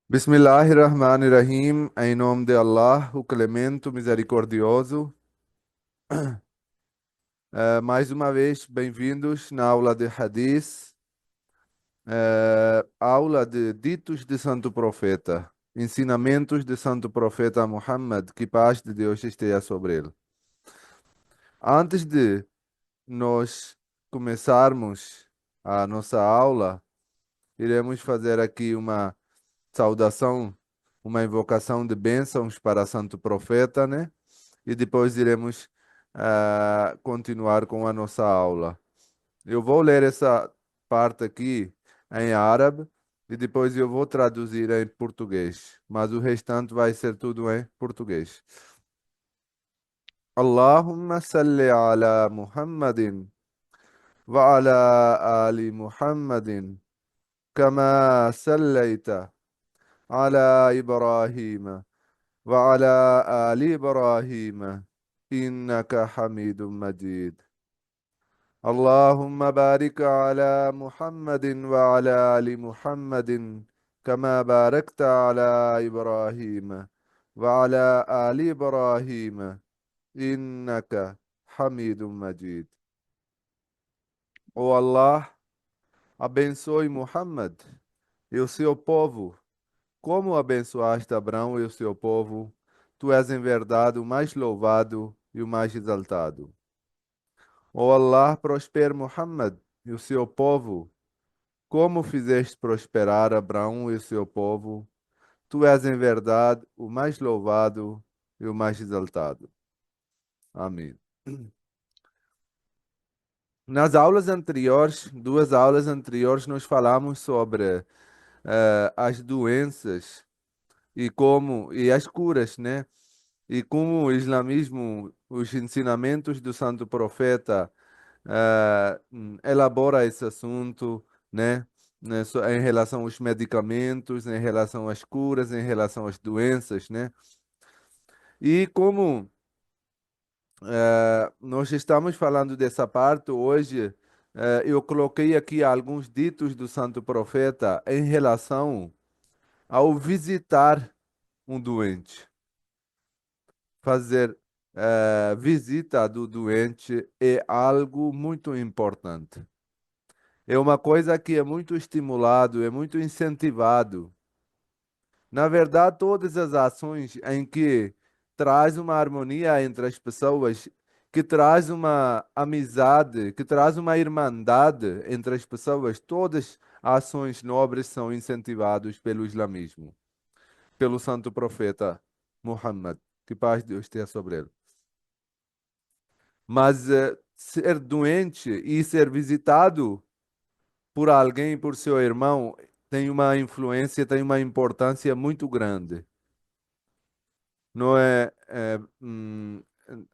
Bismillahirrahmanirrahim, em nome de Allah, o Clemente, o Misericordioso. Mais uma vez, bem-vindos na aula de Hadith, aula de ditos de Santo Profeta, ensinamentos de Santo Profeta Muhammad, que paz de Deus esteja sobre ele. Antes de nós começarmos a nossa aula, iremos fazer aqui uma saudação, uma invocação de bênçãos para Santo Profeta, né? E depois iremos continuar com a nossa aula. Eu vou ler essa parte aqui em árabe e depois eu vou traduzir em português, mas o restante vai ser tudo em português. Allahumma salli ala Muhammadin wa ala ali Muhammadin kama sallaita ala Ibrahim وعلى آل إبراهيم إنك حميد مجيد اللهم بارك على محمد وعلى آل محمد كما باركت على إبراهيم وعلى آل إبراهيم إنك حميد مجيد. O Allah abençoe Muhammad e o seu povo, como abençoaste Abraão e o seu povo. Tu és em verdade o mais louvado e o mais exaltado. Ó Allah, prospere Muhammad e o seu povo, como fizeste prosperar Abraão e o seu povo. Tu és em verdade o mais louvado e o mais exaltado. Amém. Nas aulas anteriores, duas aulas anteriores, nós falamos sobre as doenças e as curas, né? E como o islamismo, os ensinamentos do Santo Profeta elabora esse assunto, né, em relação aos medicamentos, em relação às curas, em relação às doenças, né? E como nós estamos falando dessa parte hoje, eu coloquei aqui alguns ditos do Santo Profeta em relação ao visitar um doente. Fazer visita do doente é algo muito importante. É uma coisa que é muito estimulado, é muito incentivado. Na verdade, todas as ações em que traz uma harmonia entre as pessoas, que traz uma amizade, que traz uma irmandade entre as pessoas, todas as ações nobres são incentivadas pelo islamismo, pelo santo profeta Muhammad, que paz de Deus esteja sobre ele. Mas ser doente e ser visitado por alguém, por seu irmão, tem uma influência, tem uma importância muito grande. Não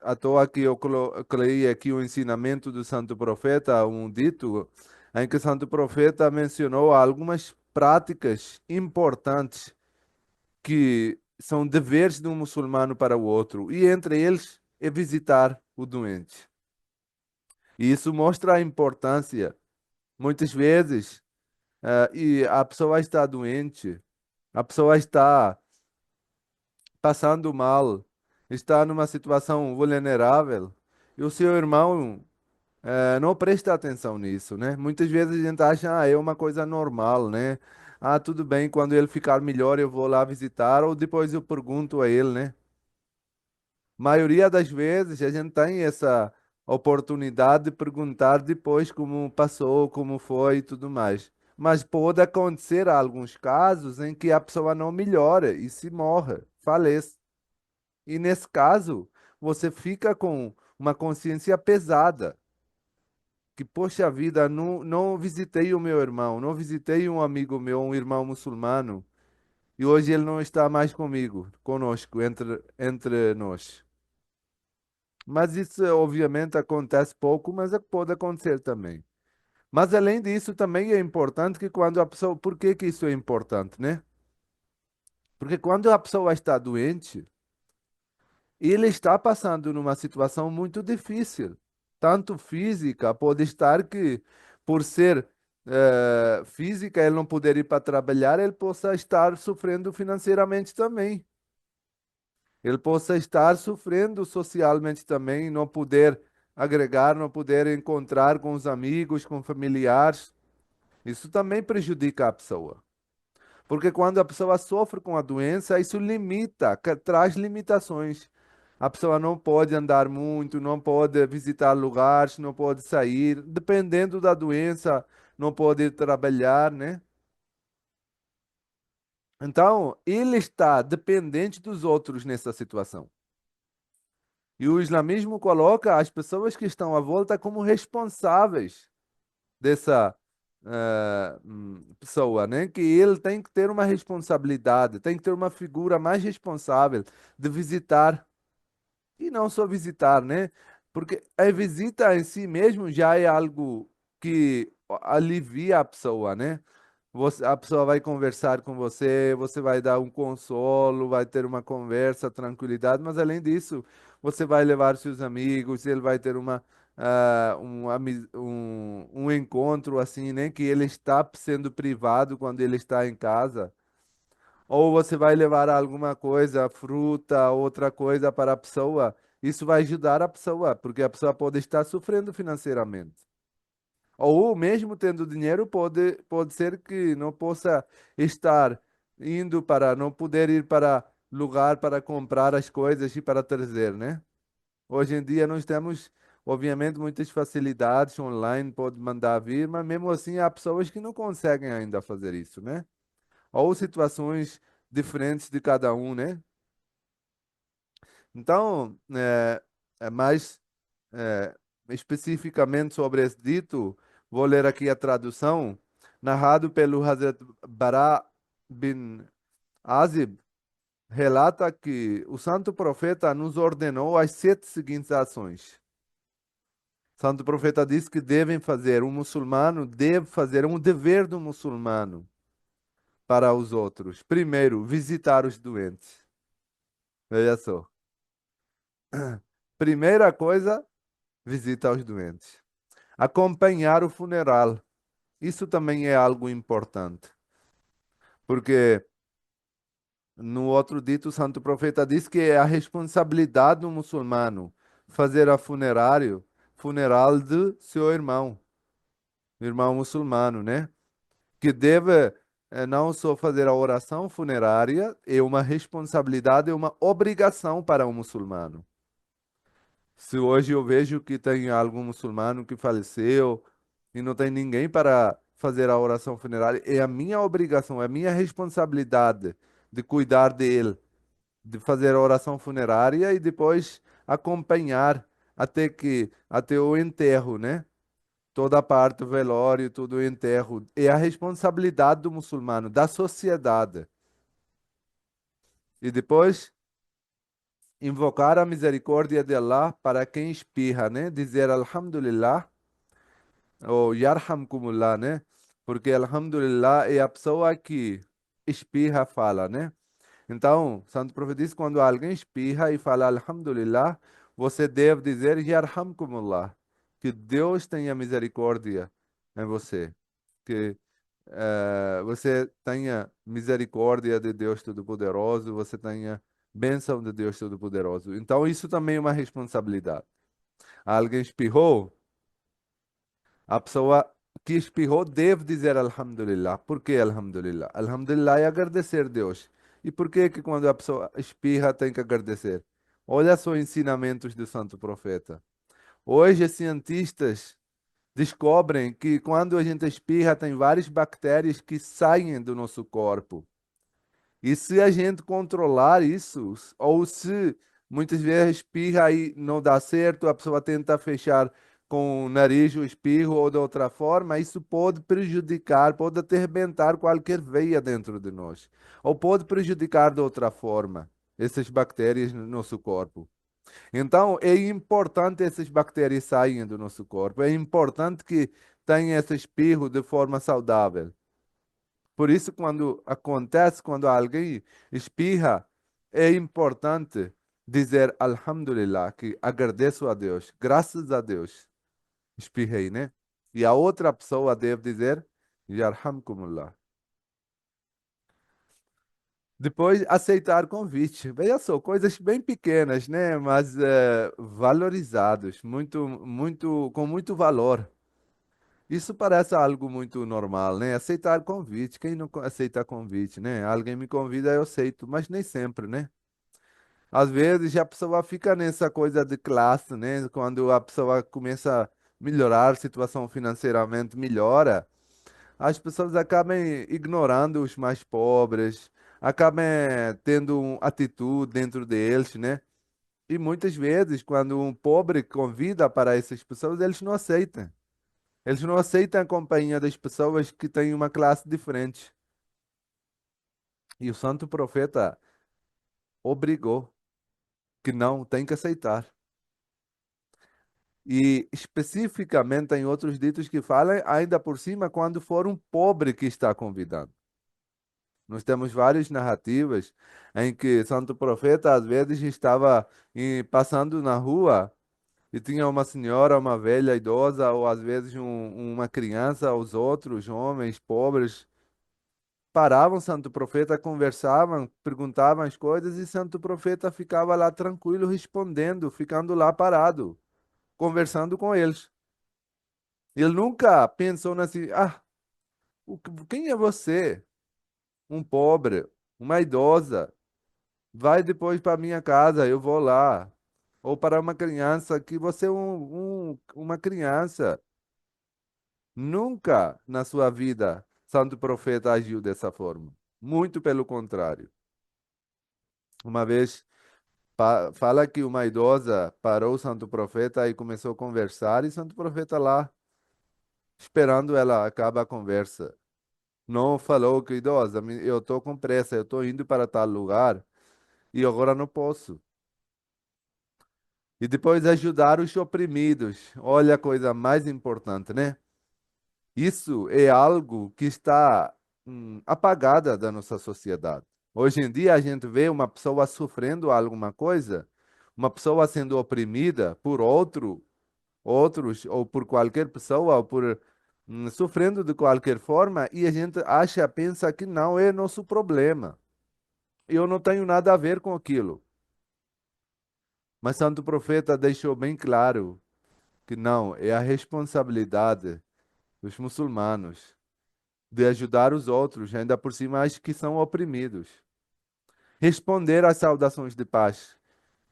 à toa que eu coloquei aqui o ensinamento do Santo Profeta, um dito em que o Santo Profeta mencionou algumas práticas importantes que são deveres de um muçulmano para o outro, e entre eles é visitar o doente. E isso mostra a importância. Muitas vezes, e a pessoa está doente, a pessoa está passando mal, está numa situação vulnerável, e o seu irmão não presta atenção nisso, né? Muitas vezes a gente acha, é uma coisa normal, né? Ah, tudo bem, quando ele ficar melhor eu vou lá visitar, ou depois eu pergunto a ele, né? Maioria das vezes a gente tem essa oportunidade de perguntar depois como passou, como foi e tudo mais. Mas pode acontecer alguns casos em que a pessoa não melhora e se morre, falece. E nesse caso, você fica com uma consciência pesada, que, poxa vida, não visitei o meu irmão, não visitei um amigo meu, um irmão muçulmano, e hoje ele não está mais comigo, conosco, entre nós. Mas isso, obviamente, acontece pouco, mas pode acontecer também. Mas, além disso, também é importante que quando a pessoa. Por que que isso é importante, né? Porque quando a pessoa está doente, ele está passando numa situação muito difícil, tanto física, pode estar que, por ser física, ele não poder ir para trabalhar, ele possa estar sofrendo financeiramente também. Ele possa estar sofrendo socialmente também, não poder agregar, não poder encontrar com os amigos, com familiares. Isso também prejudica a pessoa. Porque quando a pessoa sofre com a doença, isso limita, traz limitações. A pessoa não pode andar muito, não pode visitar lugares, não pode sair, dependendo da doença, não pode ir trabalhar, né? Então, ele está dependente dos outros nessa situação. E o islamismo coloca as pessoas que estão à volta como responsáveis dessa pessoa, né? Que ele tem que ter uma responsabilidade, tem que ter uma figura mais responsável de visitar e não só visitar, né? Porque a visita em si mesmo já é algo que alivia a pessoa, né? A pessoa vai conversar com você, você vai dar um consolo, vai ter uma conversa, tranquilidade, mas além disso, você vai levar seus amigos, ele vai ter um encontro assim, né? Que ele está sendo privado quando ele está em casa. Ou você vai levar alguma coisa, fruta, outra coisa para a pessoa. Isso vai ajudar a pessoa, porque a pessoa pode estar sofrendo financeiramente. Ou mesmo tendo dinheiro, pode ser que não possa estar indo para, não poder ir para lugar para comprar as coisas e para trazer, né? Hoje em dia nós temos, obviamente, muitas facilidades online, pode mandar vir, mas mesmo assim há pessoas que não conseguem ainda fazer isso, né? Ou situações diferentes de cada um, né? Então, mais é, especificamente sobre esse dito, vou ler aqui a tradução, narrado pelo Hazrat Bara bin Azib, relata que o santo profeta nos ordenou as 7 seguintes ações. O santo profeta diz que um muçulmano deve fazer um dever do muçulmano para os outros. Primeiro, visitar os doentes. Veja só. Primeira coisa, visita aos doentes. Acompanhar o funeral. Isso também é algo importante, porque no outro dito, o santo profeta diz que é a responsabilidade do muçulmano fazer a funeral de seu irmão muçulmano, né? Que deve não só fazer a oração funerária, é uma responsabilidade, é uma obrigação para o muçulmano. Se hoje eu vejo que tem algum muçulmano que faleceu e não tem ninguém para fazer a oração funerária, é a minha obrigação, é a minha responsabilidade de cuidar dele, de fazer a oração funerária e depois acompanhar até o enterro, né? Toda a parte, o velório, tudo o enterro. É a responsabilidade do muçulmano, da sociedade. E depois invocar a misericórdia de Allah para quem espirra, né? Dizer Alhamdulillah ou Yarhamkumullah, né? Porque Alhamdulillah é a pessoa que espirra, fala, né? Então, o Santo Profeta diz, quando alguém espirra e fala Alhamdulillah, você deve dizer Yarhamkumullah, que Deus tenha misericórdia em você, que você tenha misericórdia de Deus Todo-Poderoso, você tenha bênção de Deus Todo-Poderoso. Então, isso também é uma responsabilidade. Alguém espirrou, a pessoa que espirrou deve dizer Alhamdulillah. Por que Alhamdulillah? Alhamdulillah é agradecer a Deus. E por que que quando a pessoa espirra tem que agradecer? Olha só ensinamentos do Santo Profeta. Hoje, cientistas descobrem que quando a gente espirra, tem várias bactérias que saem do nosso corpo. E se a gente controlar isso, ou se muitas vezes espirra e não dá certo, a pessoa tenta fechar com o nariz o espirro ou de outra forma, isso pode prejudicar, pode até arrebentar qualquer veia dentro de nós. Ou pode prejudicar de outra forma essas bactérias no nosso corpo. Então, é importante essas bactérias saiam do nosso corpo. É importante que tenha esse espirro de forma saudável. Por isso, quando alguém espirra, é importante dizer Alhamdulillah, que agradeço a Deus, graças a Deus, espirrei, né? E a outra pessoa deve dizer Yarhamkumullah. Depois, aceitar convite. Veja só, coisas bem pequenas, né? Mas valorizados, com muito valor. Isso parece algo muito normal, né? Aceitar convite. Quem não aceita convite, né? Alguém me convida, eu aceito, mas nem sempre, né? Às vezes a pessoa fica nessa coisa de classe, né? Quando a pessoa começa a melhorar, a situação financeiramente melhora, as pessoas acabam ignorando os mais pobres, acabam tendo uma atitude dentro deles, né? E muitas vezes, quando um pobre convida para essas pessoas, eles não aceitam. Eles não aceitam a companhia das pessoas que têm uma classe diferente. E o santo profeta obrigou que não, tem que aceitar. E especificamente tem outros ditos que falam, ainda por cima, quando for um pobre que está convidando. Nós temos várias narrativas em que Santo Profeta às vezes estava passando na rua e tinha uma senhora, uma velha idosa, ou às vezes uma criança, os outros homens pobres paravam Santo Profeta, conversavam, perguntavam as coisas e Santo Profeta ficava lá tranquilo respondendo, ficando lá parado, conversando com eles. Ele nunca pensou assim, quem é você? Um pobre, uma idosa. Vai depois para minha casa, eu vou lá. Ou para uma criança, que você é uma criança. Nunca na sua vida Santo Profeta agiu dessa forma. Muito pelo contrário. Uma vez fala que uma idosa parou o Santo Profeta e começou a conversar, e Santo Profeta lá, esperando ela acabar a conversa. Não falou que idosa, eu estou com pressa, eu estou indo para tal lugar e agora não posso. E depois ajudar os oprimidos. Olha a coisa mais importante, né? Isso é algo que está apagada da nossa sociedade. Hoje em dia a gente vê uma pessoa sofrendo alguma coisa, uma pessoa sendo oprimida por outros, ou por qualquer pessoa, ou por sofrendo de qualquer forma, e a gente acha, pensa que não é nosso problema. Eu não tenho nada a ver com aquilo. Mas Santo Profeta deixou bem claro que não, é a responsabilidade dos muçulmanos de ajudar os outros, ainda por cima as que são oprimidos. Responder às saudações de paz.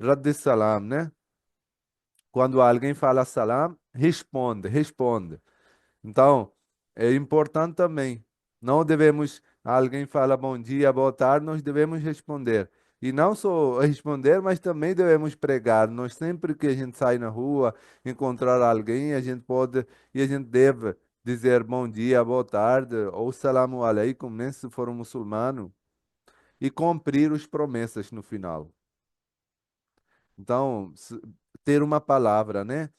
Rad salam, né? Quando alguém fala salam, responde. Então, é importante também. Não devemos, alguém fala bom dia, boa tarde, nós devemos responder. E não só responder, mas também devemos pregar. Nós sempre que a gente sai na rua, encontrar alguém, a gente pode e a gente deve dizer bom dia, boa tarde, ou salamu alaikum, né, se for um muçulmano, e cumprir as promessas no final. Então, ter uma palavra, né?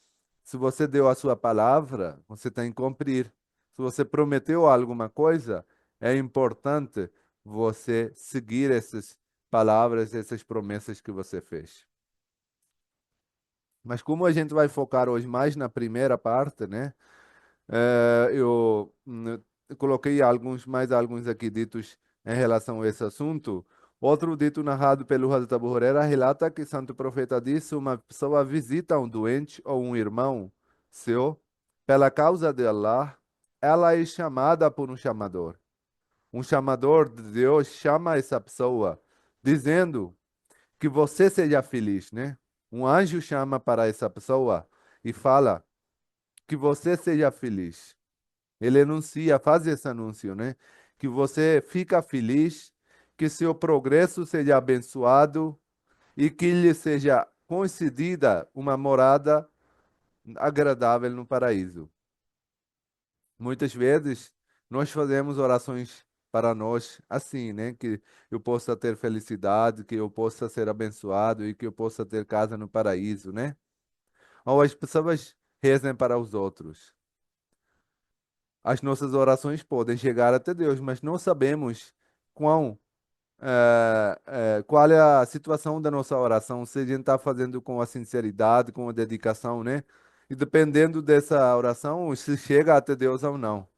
Se você deu a sua palavra, você tem que cumprir. Se você prometeu alguma coisa, é importante você seguir essas palavras, essas promessas que você fez. Mas como a gente vai focar hoje mais na primeira parte, né? Eu coloquei mais alguns aqui ditos em relação a esse assunto. Outro dito narrado pelo Hazrat Abu Huraira relata que Santo Profeta disse: uma pessoa visita um doente ou um irmão seu, pela causa de Allah, ela é chamada por um chamador. Um chamador de Deus chama essa pessoa, dizendo que você seja feliz, né? Um anjo chama para essa pessoa e fala que você seja feliz. Ele anuncia, faz esse anúncio, né? Que você fica feliz, que seu progresso seja abençoado e que lhe seja concedida uma morada agradável no paraíso. Muitas vezes nós fazemos orações para nós assim, né? Que eu possa ter felicidade, que eu possa ser abençoado e que eu possa ter casa no paraíso, né? Ou as pessoas rezem para os outros. As nossas orações podem chegar até Deus, mas não sabemos qual é a situação da nossa oração, se a gente está fazendo com a sinceridade, com a dedicação, né? E dependendo dessa oração, se chega até Deus ou não.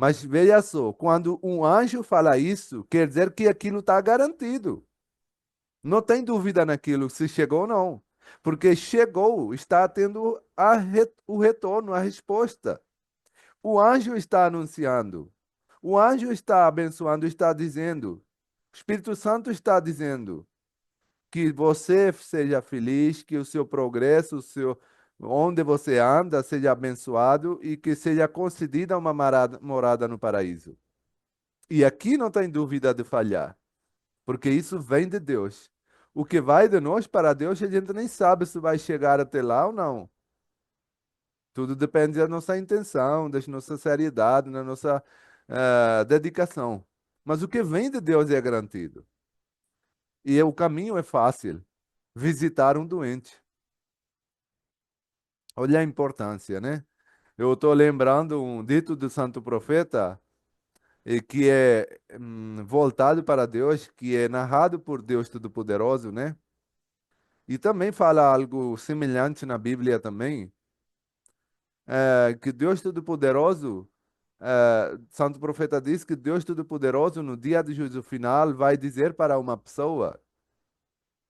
Mas veja só, quando um anjo fala isso, quer dizer que aquilo está garantido. Não tem dúvida naquilo se chegou ou não. Porque chegou, está tendo o retorno, a resposta. O anjo está anunciando. O anjo está abençoando, está dizendo. O Espírito Santo está dizendo que você seja feliz, que o seu progresso, onde você anda, seja abençoado e que seja concedida uma morada no paraíso. E aqui não tem dúvida de falhar, porque isso vem de Deus. O que vai de nós para Deus, a gente nem sabe se vai chegar até lá ou não. Tudo depende da nossa intenção, da nossa seriedade, da nossa dedicação. Mas o que vem de Deus é garantido. E o caminho é fácil. Visitar um doente. Olha a importância, né? Eu estou lembrando um dito do Santo Profeta, que é voltado para Deus, que é narrado por Deus Todo-Poderoso, né? E também fala algo semelhante na Bíblia também, que Deus Todo-Poderoso, Santo Profeta diz que Deus Todo-Poderoso, no dia do juízo final, vai dizer para uma pessoa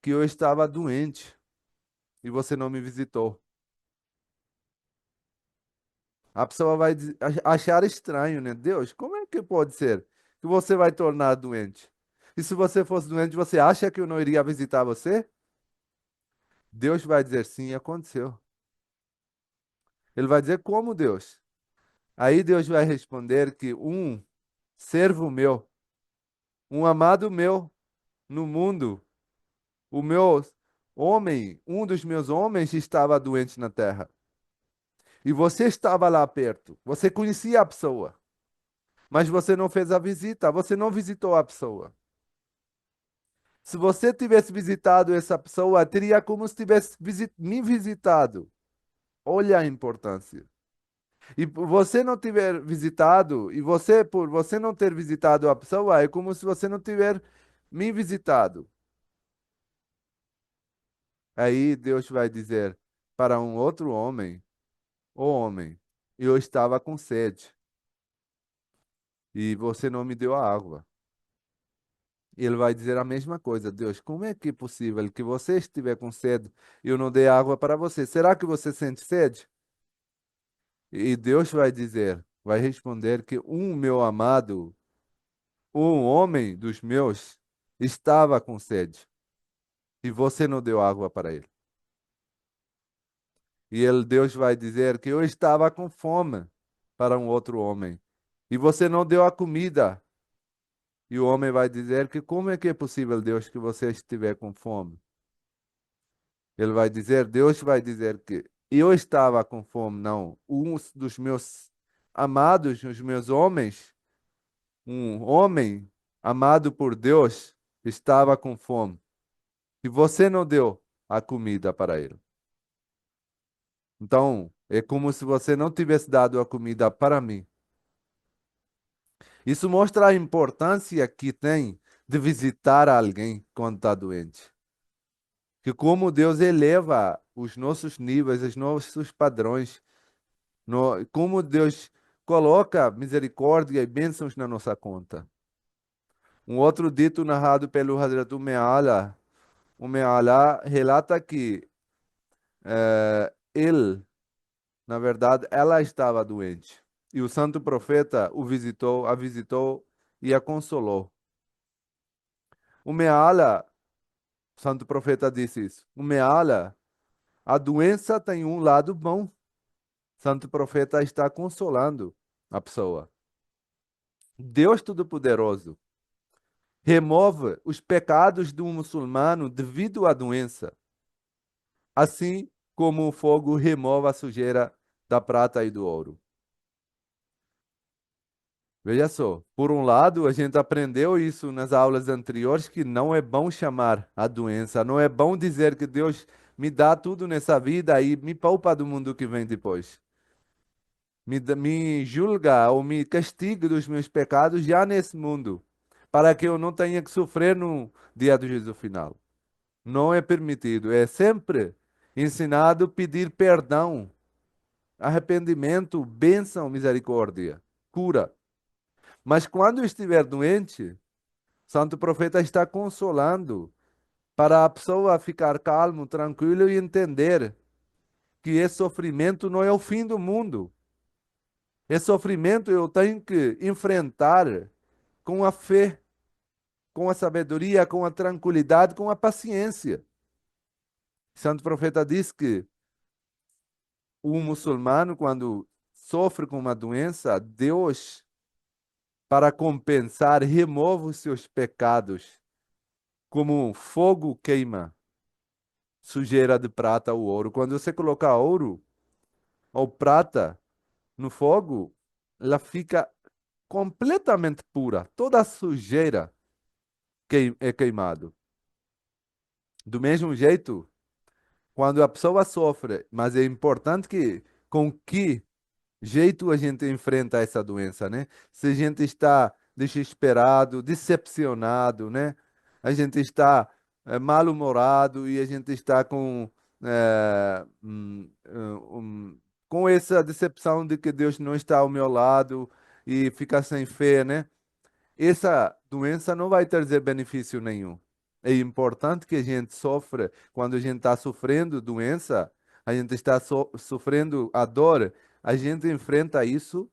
que eu estava doente e você não me visitou. A pessoa vai achar estranho, né? Deus, como é que pode ser que você vai tornar doente? E se você fosse doente, você acha que eu não iria visitar você? Deus vai dizer sim, aconteceu. Ele vai dizer como Deus? Aí Deus vai responder que um servo meu, um amado meu no mundo, o meu homem, um dos meus homens estava doente na terra. E você estava lá perto. Você conhecia a pessoa, mas você não fez a visita, você não visitou a pessoa. Se você tivesse visitado essa pessoa, teria como se tivesse me visitado. Olha a importância. E por você não tiver visitado, e você, por você não ter visitado a pessoa, é como se você não tiver me visitado. Aí Deus vai dizer para um outro homem: Ô homem, eu estava com sede, e você não me deu a água. E ele vai dizer a mesma coisa: Deus, como é que é possível que você estiver com sede e eu não dei água para você? Será que você sente sede? E Deus vai dizer, vai responder que um meu amado, um homem dos meus, estava com sede e você não deu água para ele. E Deus vai dizer que eu estava com fome para um outro homem e você não deu a comida. E o homem vai dizer que como é que é possível, Deus, que você estiver com fome? Ele vai dizer, Deus vai dizer que eu estava com fome, não. Um dos meus amados, os meus homens, um homem amado por Deus, estava com fome. E você não deu a comida para ele. Então, é como se você não tivesse dado a comida para mim. Isso mostra a importância que tem de visitar alguém quando está doente. Que como Deus eleva os nossos níveis, os nossos padrões, como Deus coloca misericórdia e bênçãos na nossa conta. Um outro dito narrado pelo Hazrat Umeala, Umeala relata que ele, na verdade, ela estava doente. E o santo profeta o visitou, a visitou e a consolou. Umeala, o santo profeta disse isso. Umeala, a doença tem um lado bom. O santo profeta está consolando a pessoa. Deus Todo-Poderoso remove os pecados de um muçulmano devido à doença, assim como o fogo remove a sujeira da prata e do ouro. Veja só, por um lado, a gente aprendeu isso nas aulas anteriores, que não é bom chamar a doença, não é bom dizer que Deus me dá tudo nessa vida e me poupa do mundo que vem depois. Me julga ou me castiga dos meus pecados já nesse mundo, para que eu não tenha que sofrer no dia do juízo final. Não é permitido. É sempre ensinado pedir perdão, arrependimento, bênção, misericórdia, cura. Mas quando estiver doente, Santo Profeta está consolando para a pessoa ficar calmo, tranquilo e entender que esse sofrimento não é o fim do mundo. Esse sofrimento eu tenho que enfrentar com a fé, com a sabedoria, com a tranquilidade, com a paciência. Santo Profeta diz que o muçulmano, quando sofre com uma doença, Deus, para compensar, remove os seus pecados, como um fogo queima sujeira de prata ou ouro. Quando você colocar ouro ou prata no fogo, ela fica completamente pura. Toda a sujeira é queimado. Do mesmo jeito, quando a pessoa sofre, mas é importante que com que jeito a gente enfrenta essa doença, né? Se a gente está desesperado, decepcionado, né? A gente está mal-humorado e a gente está com essa decepção de que Deus não está ao meu lado e fica sem fé, né? Essa doença não vai trazer benefício nenhum. É importante que a gente sofra, quando a gente está sofrendo doença, a gente está sofrendo a dor, a gente enfrenta isso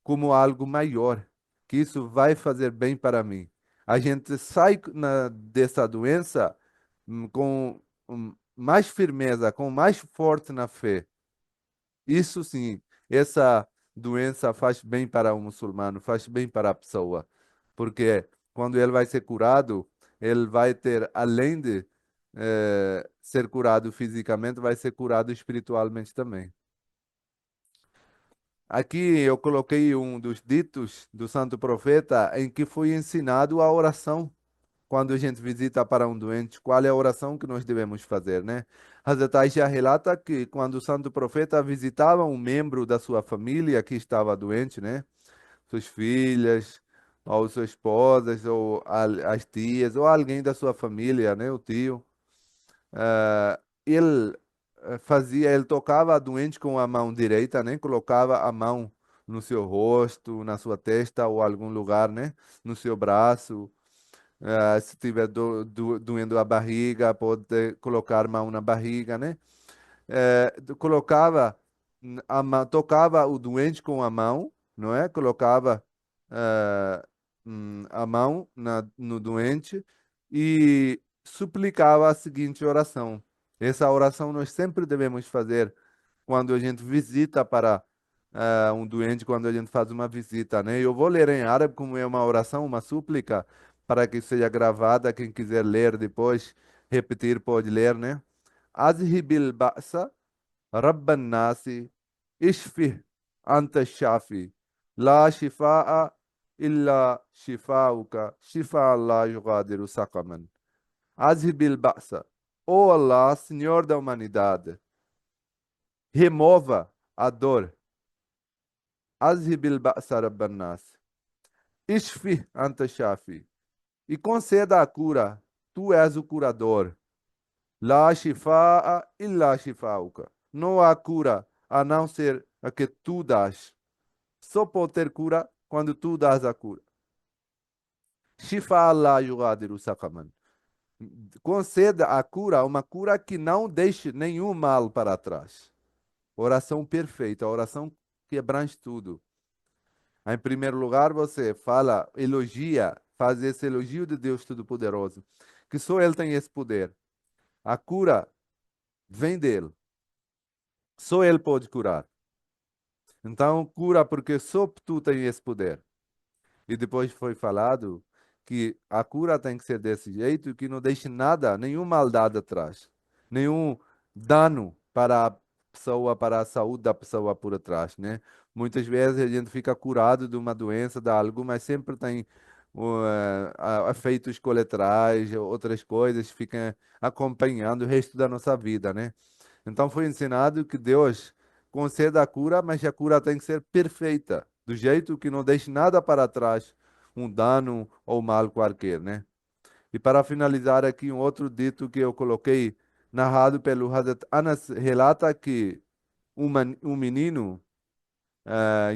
como algo maior, que isso vai fazer bem para mim. A gente sai dessa doença com mais firmeza, com mais forte na fé. Isso sim, essa doença faz bem para o muçulmano, faz bem para a pessoa, porque quando ele vai ser curado, ele vai ter, além de ser curado fisicamente, vai ser curado espiritualmente também. Aqui eu coloquei um dos ditos do Santo Profeta em que foi ensinado a oração quando a gente visita para um doente, qual é a oração que nós devemos fazer, né? Hazrat Aisha relata que quando o Santo Profeta visitava um membro da sua família que estava doente, né? Suas filhas, ou suas esposas, ou as tias, ou alguém da sua família, né? O tio. Ele ele tocava a doente com a mão direita, né? Colocava a mão no seu rosto, na sua testa ou algum lugar, né? No seu braço. Se tiver doendo a barriga, pode colocar a mão na barriga, né? Colocava tocava o doente com a mão, não é? Colocava eh, a mão no doente e suplicava a seguinte oração. Essa oração nós sempre devemos fazer quando a gente visita para um doente, quando a gente faz uma visita, né? Eu vou ler em árabe como é uma oração, uma súplica, para que seja gravada. Quem quiser ler depois, repetir, pode ler, né? Azhibil ba'sa رب الناس اشفه أنت الشافي لا شفاء إلا شفاؤك شفاء لا يغادر سقما. Azhibil Ba'sa. Ó Allah, Senhor da humanidade, remova a dor. Azhibil Ba'sa Rabban Nas. Ishfi anta shafi. E conceda a cura. Tu és o curador. La shifaa illa shifauka. Não há cura a não ser a que tu dás. Só pode ter cura quando tu dás a cura. Shifa la yugadiru saqaman. Conceda a cura, uma cura que não deixe nenhum mal para trás. Oração perfeita, oração que abrange tudo. Em primeiro lugar, você fala, elogia, faz esse elogio de Deus Todo-Poderoso, que só Ele tem esse poder. A cura vem dele. Só Ele pode curar. Então, cura porque só tu tens esse poder. E depois foi falado que a cura tem que ser desse jeito que não deixe nada, nenhuma maldade atrás, nenhum dano para a pessoa, para a saúde da pessoa por trás, né? Muitas vezes a gente fica curado de uma doença, de algo, mas sempre tem efeitos colaterais, outras coisas ficam acompanhando o resto da nossa vida, né? Então foi ensinado que Deus conceda a cura, mas a cura tem que ser perfeita, do jeito que não deixe nada para trás, um dano ou mal qualquer, né? E para finalizar aqui, um outro dito que eu coloquei, narrado pelo Hazrat Anas, relata que um menino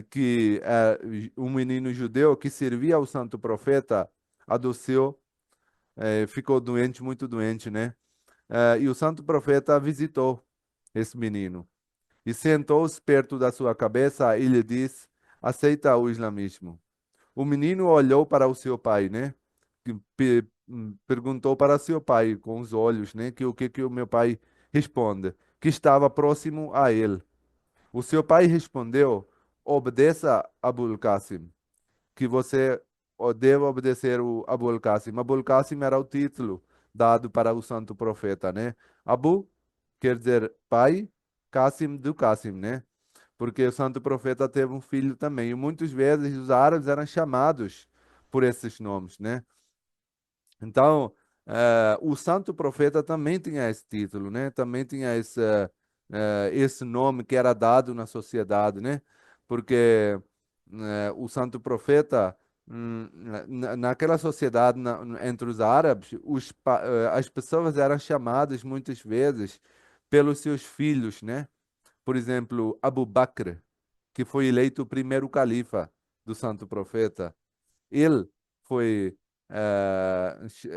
que um menino judeu que servia ao santo profeta adoeceu, ficou doente, muito doente, né? E o santo profeta visitou esse menino e sentou-se perto da sua cabeça e lhe disse: aceita o islamismo. O menino olhou para o seu pai, né? Perguntou para seu pai com os olhos, né? Que o que que o meu pai responde? Que estava próximo a ele. O seu pai respondeu: obedeça Abul Qasim, que você deve obedecer o Abul Qasim. Abul Qasim era o título dado para o santo profeta, né? Abu quer dizer pai, Qasim do Qasim, né? Porque o santo profeta teve um filho também. E muitas vezes os árabes eram chamados por esses nomes, né? Então, o santo profeta também tinha esse título, né? Também tinha esse nome que era dado na sociedade, né? Porque o santo profeta, naquela sociedade, entre os árabes, as pessoas eram chamadas muitas vezes pelos seus filhos, né? Por exemplo, Abu Bakr, que foi eleito o primeiro califa do santo profeta. Ele foi,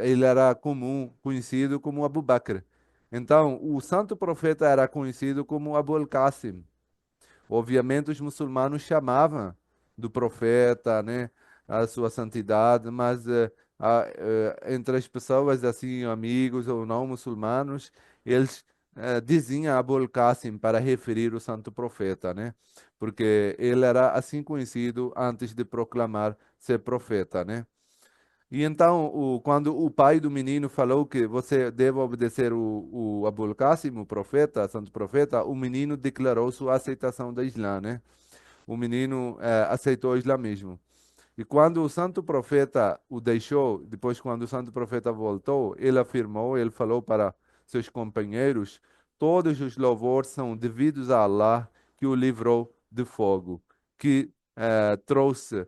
ele era comum, conhecido como Abu Bakr. Então, o santo profeta era conhecido como Abu al-Qasim. Obviamente, os muçulmanos chamavam do profeta, né, a sua santidade, mas entre as pessoas, assim, amigos ou não muçulmanos, eles diziam Abu al-Qasim para referir o santo profeta, né, porque ele era assim conhecido antes de proclamar ser profeta, né. E então, quando o pai do menino falou que você deve obedecer o Abul Qasim, o profeta, santo profeta, o menino declarou sua aceitação da Islã, né? O menino aceitou o islamismo. E quando o santo profeta o deixou, depois quando o santo profeta voltou, ele afirmou, ele falou para seus companheiros, todos os louvores são devidos a Allah que o livrou de fogo, que trouxe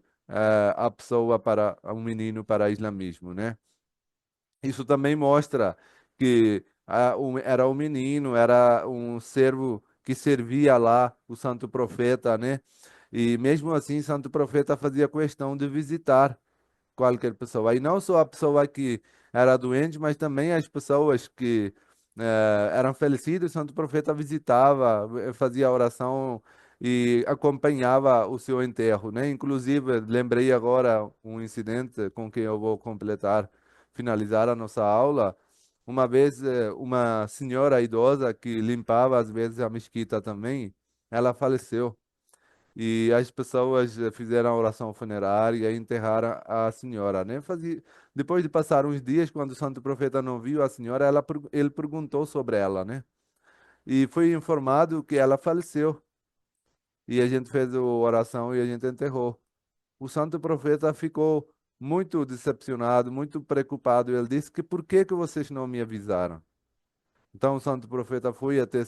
a pessoa para, um menino para o islamismo, né? Isso também mostra que era um menino, era um servo que servia lá o santo profeta, né? E mesmo assim, o santo profeta fazia questão de visitar qualquer pessoa. E não só a pessoa que era doente, mas também as pessoas que eram falecidas, o santo profeta visitava, fazia oração e acompanhava o seu enterro, né? Inclusive, lembrei agora um incidente com que eu vou finalizar a nossa aula. Uma vez, uma senhora idosa que limpava às vezes a mesquita também, ela faleceu. E as pessoas fizeram a oração funerária e enterraram a senhora, né? Depois de passar uns dias, quando o santo profeta não viu a senhora, ele perguntou sobre ela, né? E foi informado que ela faleceu. E a gente fez a oração e a gente enterrou. O santo profeta ficou muito decepcionado, muito preocupado. Ele disse que por que que vocês não me avisaram? Então o santo profeta foi até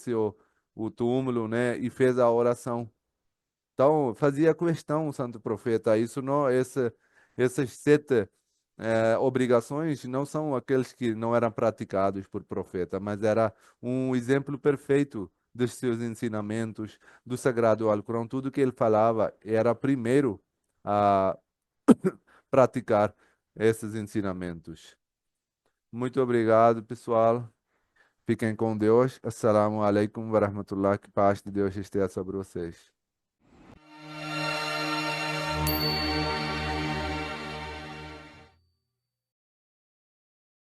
o túmulo, né? E fez a oração. Então, fazia questão o santo profeta. Isso não, essas sete obrigações não são aqueles que não eram praticados por profeta, mas era um exemplo perfeito dos seus ensinamentos, do sagrado Alcorão. Tudo que ele falava era primeiro a praticar esses ensinamentos. Muito obrigado, pessoal. Fiquem com Deus. Assalamu alaikum wa rahmatullah. Que paz de Deus esteja sobre vocês.